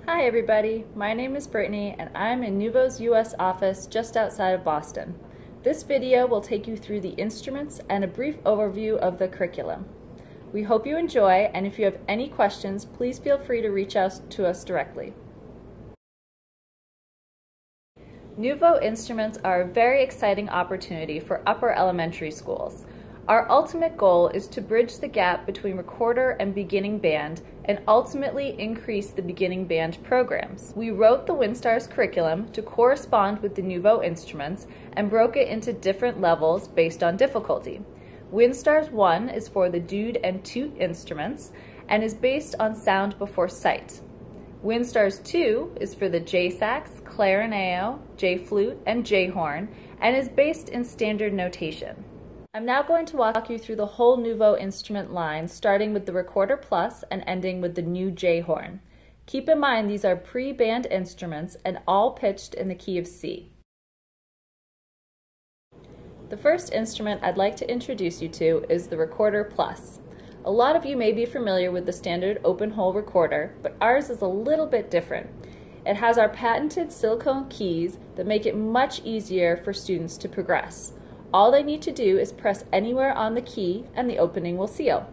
Hi everybody, my name is Brittany and I'm in Nuvo's US office just outside of Boston. This video will take you through the instruments and a brief overview of the curriculum. We hope you enjoy, and if you have any questions, please feel free to reach out to us directly. Nuvo instruments are a very exciting opportunity for upper elementary schools. Our ultimate goal is to bridge the gap between recorder and beginning band and ultimately increase the beginning band programs. We wrote the WindStars curriculum to correspond with the Nuvo instruments and broke it into different levels based on difficulty. WindStars 1 is for the Dude and Toot instruments and is based on sound before sight. WindStars 2 is for the Sachs, clarinet, Jade Flute, and J-horn and is based in standard notation. I'm now going to walk you through the whole Nuvo instrument line, starting with the Recorder Plus and ending with the new J-horn. Keep in mind these are pre-band instruments and all pitched in the key of C. The first instrument I'd like to introduce you to is the Recorder Plus. A lot of you may be familiar with the standard open-hole recorder, but ours is a little bit different. It has our patented silicone keys that make it much easier for students to progress. All they need to do is press anywhere on the key and the opening will seal.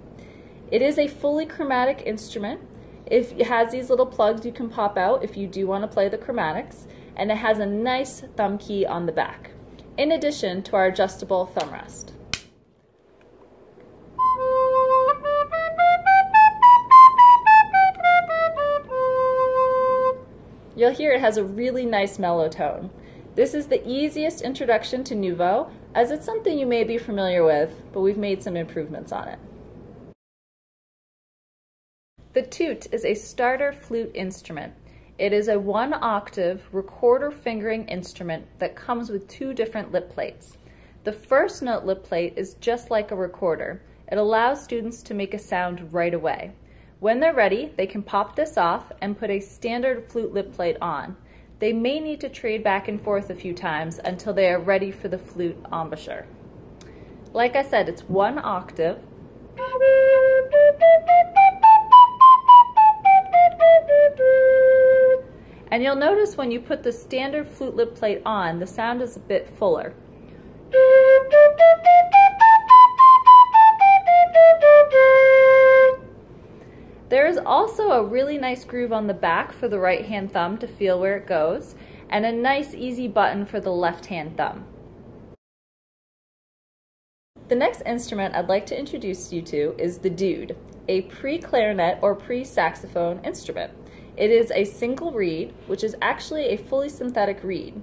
It is a fully chromatic instrument. It has these little plugs you can pop out if you do want to play the chromatics, and it has a nice thumb key on the back, in addition to our adjustable thumb rest. You'll hear it has a really nice mellow tone. This is the easiest introduction to Nuvo, as it's something you may be familiar with, but we've made some improvements on it. The Toot is a starter flute instrument. It is a 1-octave recorder fingering instrument that comes with 2 different lip plates. The first note lip plate is just like a recorder. It allows students to make a sound right away. When they're ready, they can pop this off and put a standard flute lip plate on. They may need to trade back and forth a few times until they are ready for the flute embouchure. Like I said, it's 1 octave. And you'll notice when you put the standard flute lip plate on, the sound is a bit fuller. There is also a really nice groove on the back for the right hand thumb to feel where it goes, and a nice easy button for the left hand thumb. The next instrument I'd like to introduce you to is the Dude, a pre-clarinet or pre-saxophone instrument. It is a single reed, which is actually a fully synthetic reed.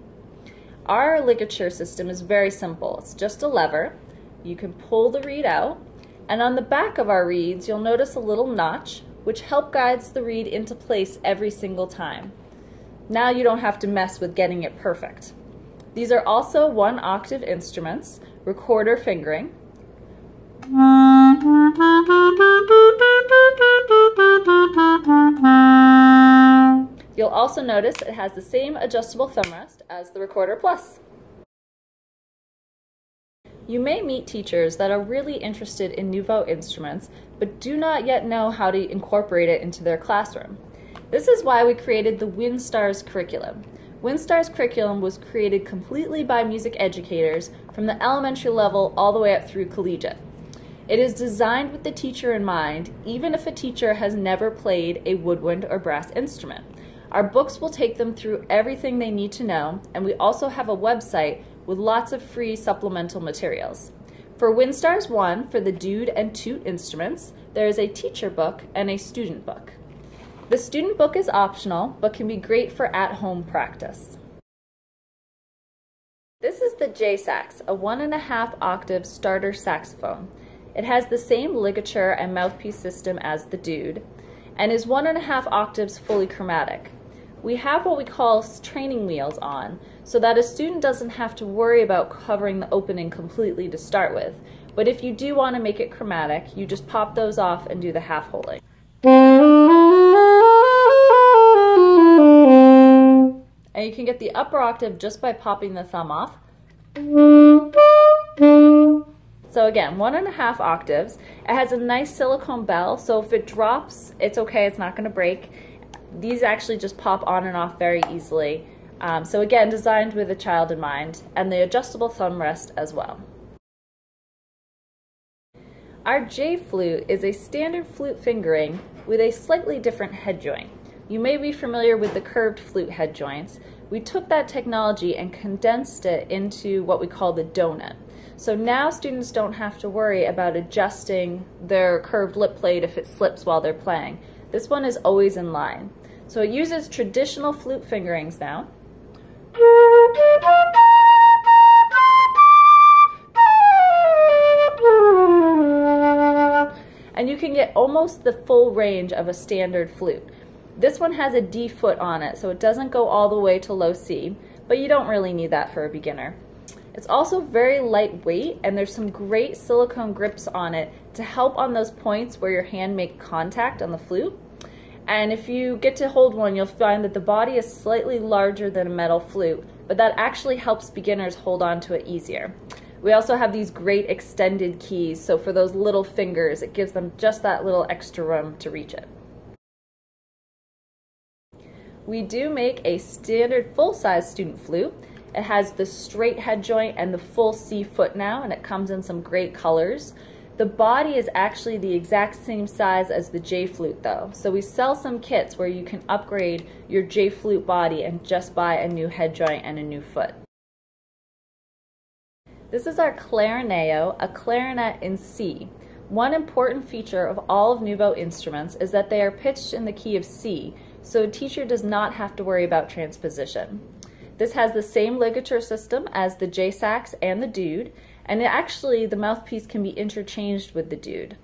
Our ligature system is very simple. It's just a lever. You can pull the reed out, and on the back of our reeds you'll notice a little notch which help guides the reed into place every single time. Now you don't have to mess with getting it perfect. These are also 1-octave instruments, recorder fingering. You'll also notice it has the same adjustable thumb rest as the Recorder Plus. You may meet teachers that are really interested in Nuvo instruments, but do not yet know how to incorporate it into their classroom. This is why we created the WindStars Curriculum. WindStars Curriculum was created completely by music educators from the elementary level all the way up through collegiate. It is designed with the teacher in mind, even if a teacher has never played a woodwind or brass instrument. Our books will take them through everything they need to know, and we also have a website with lots of free supplemental materials. For WindStars 1, for the Dude and Toot instruments, there is a teacher book and a student book. The student book is optional, but can be great for at-home practice. This is the J-Sax, a 1.5 octave starter saxophone. It has the same ligature and mouthpiece system as the Dude, and is 1.5 octaves fully chromatic. We have what we call training wheels on, so that a student doesn't have to worry about covering the opening completely to start with. But if you do want to make it chromatic, you just pop those off and do the half holding. And you can get the upper octave just by popping the thumb off. So again, 1.5 octaves. It has a nice silicone bell, so if it drops, it's okay, it's not going to break. These actually just pop on and off very easily. So again, designed with a child in mind, and the adjustable thumb rest as well. Our Jade Flute is a standard flute fingering with a slightly different head joint. You may be familiar with the curved flute head joints. We took that technology and condensed it into what we call the donut. So now students don't have to worry about adjusting their curved lip plate if it slips while they're playing. This one is always in line. So it uses traditional flute fingerings now. And you can get almost the full range of a standard flute. This one has a D foot on it, so it doesn't go all the way to low C, but you don't really need that for a beginner. It's also very lightweight, and there's some great silicone grips on it to help on those points where your hand makes contact on the flute. And if you get to hold one, you'll find that the body is slightly larger than a metal flute, but that actually helps beginners hold on to it easier. We also have these great extended keys, so for those little fingers, it gives them just that little extra room to reach it. We do make a standard full-size student flute. It has the straight head joint and the full C foot now, and it comes in some great colors. The body is actually the exact same size as the Jade Flute though, so we sell some kits where you can upgrade your Jade Flute body and just buy a new head joint and a new foot. This is our clarineo, a clarinet in C. One important feature of all of Nuvo instruments is that they are pitched in the key of C, so a teacher does not have to worry about transposition. This has the same ligature system as the Sachs and the Dude, and the mouthpiece can be interchanged with the Dude.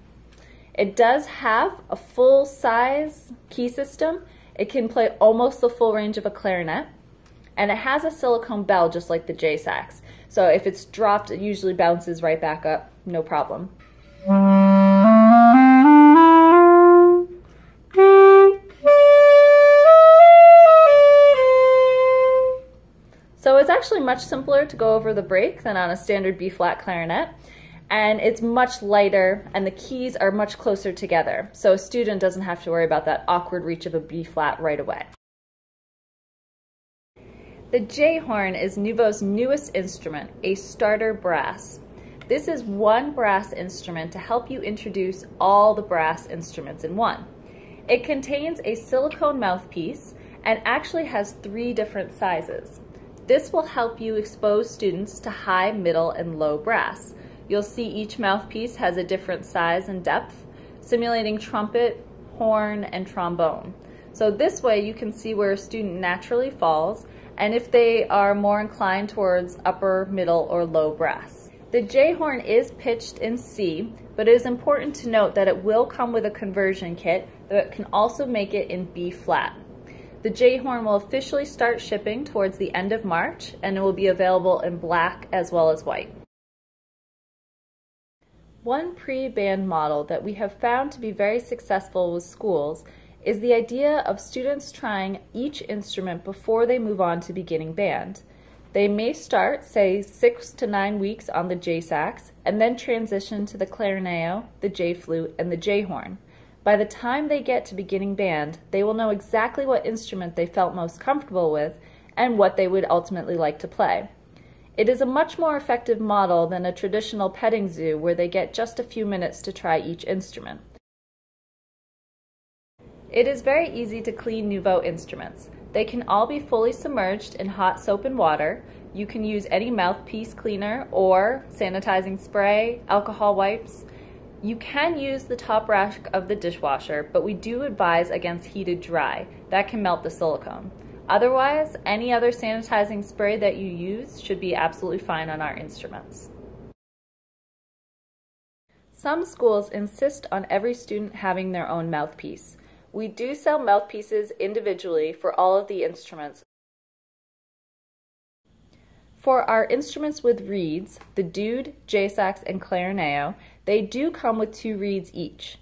It does have a full-size key system. It can play almost the full range of a clarinet, and it has a silicone bell just like the Sachs. So if it's dropped, it usually bounces right back up, no problem. So it's actually much simpler to go over the break than on a standard B-flat clarinet, and it's much lighter, and the keys are much closer together, so a student doesn't have to worry about that awkward reach of a B-flat right away. The J-horn is Nuvo's newest instrument, a starter brass. This is one brass instrument to help you introduce all the brass instruments in one. It contains a silicone mouthpiece and actually has 3 different sizes. This will help you expose students to high, middle, and low brass. You'll see each mouthpiece has a different size and depth, simulating trumpet, horn, and trombone. So this way you can see where a student naturally falls and if they are more inclined towards upper, middle, or low brass. The J-horn is pitched in C, but it is important to note that it will come with a conversion kit that can also make it in B-flat. The J-horn will officially start shipping towards the end of March, and it will be available in black as well as white. One pre-band model that we have found to be very successful with schools is the idea of students trying each instrument before they move on to beginning band. They may start, say, 6 to 9 weeks on the J-Sax, and then transition to the clarineo, the Jade Flute, and the J-horn. By the time they get to beginning band, they will know exactly what instrument they felt most comfortable with and what they would ultimately like to play. It is a much more effective model than a traditional petting zoo where they get just a few minutes to try each instrument. It is very easy to clean Nuvo instruments. They can all be fully submerged in hot soap and water. You can use any mouthpiece cleaner or sanitizing spray, alcohol wipes. You can use the top rack of the dishwasher, but we do advise against heated dry. That can melt the silicone. Otherwise, any other sanitizing spray that you use should be absolutely fine on our instruments. Some schools insist on every student having their own mouthpiece. We do sell mouthpieces individually for all of the instruments. For our instruments with reeds, the Dude, J-Sax, and clarineo, they do come with 2 reeds each.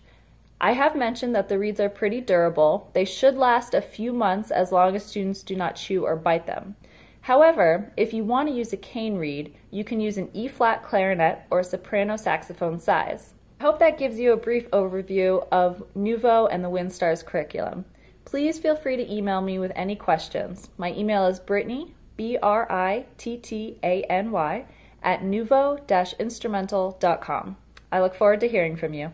I have mentioned that the reeds are pretty durable. They should last a few months as long as students do not chew or bite them. However, if you want to use a cane reed, you can use an E-flat clarinet or soprano saxophone size. I hope that gives you a brief overview of Nuvo and the WindStars curriculum. Please feel free to email me with any questions. My email is Brittany, BRITTANY, @nuvo-instrumental.com. I look forward to hearing from you.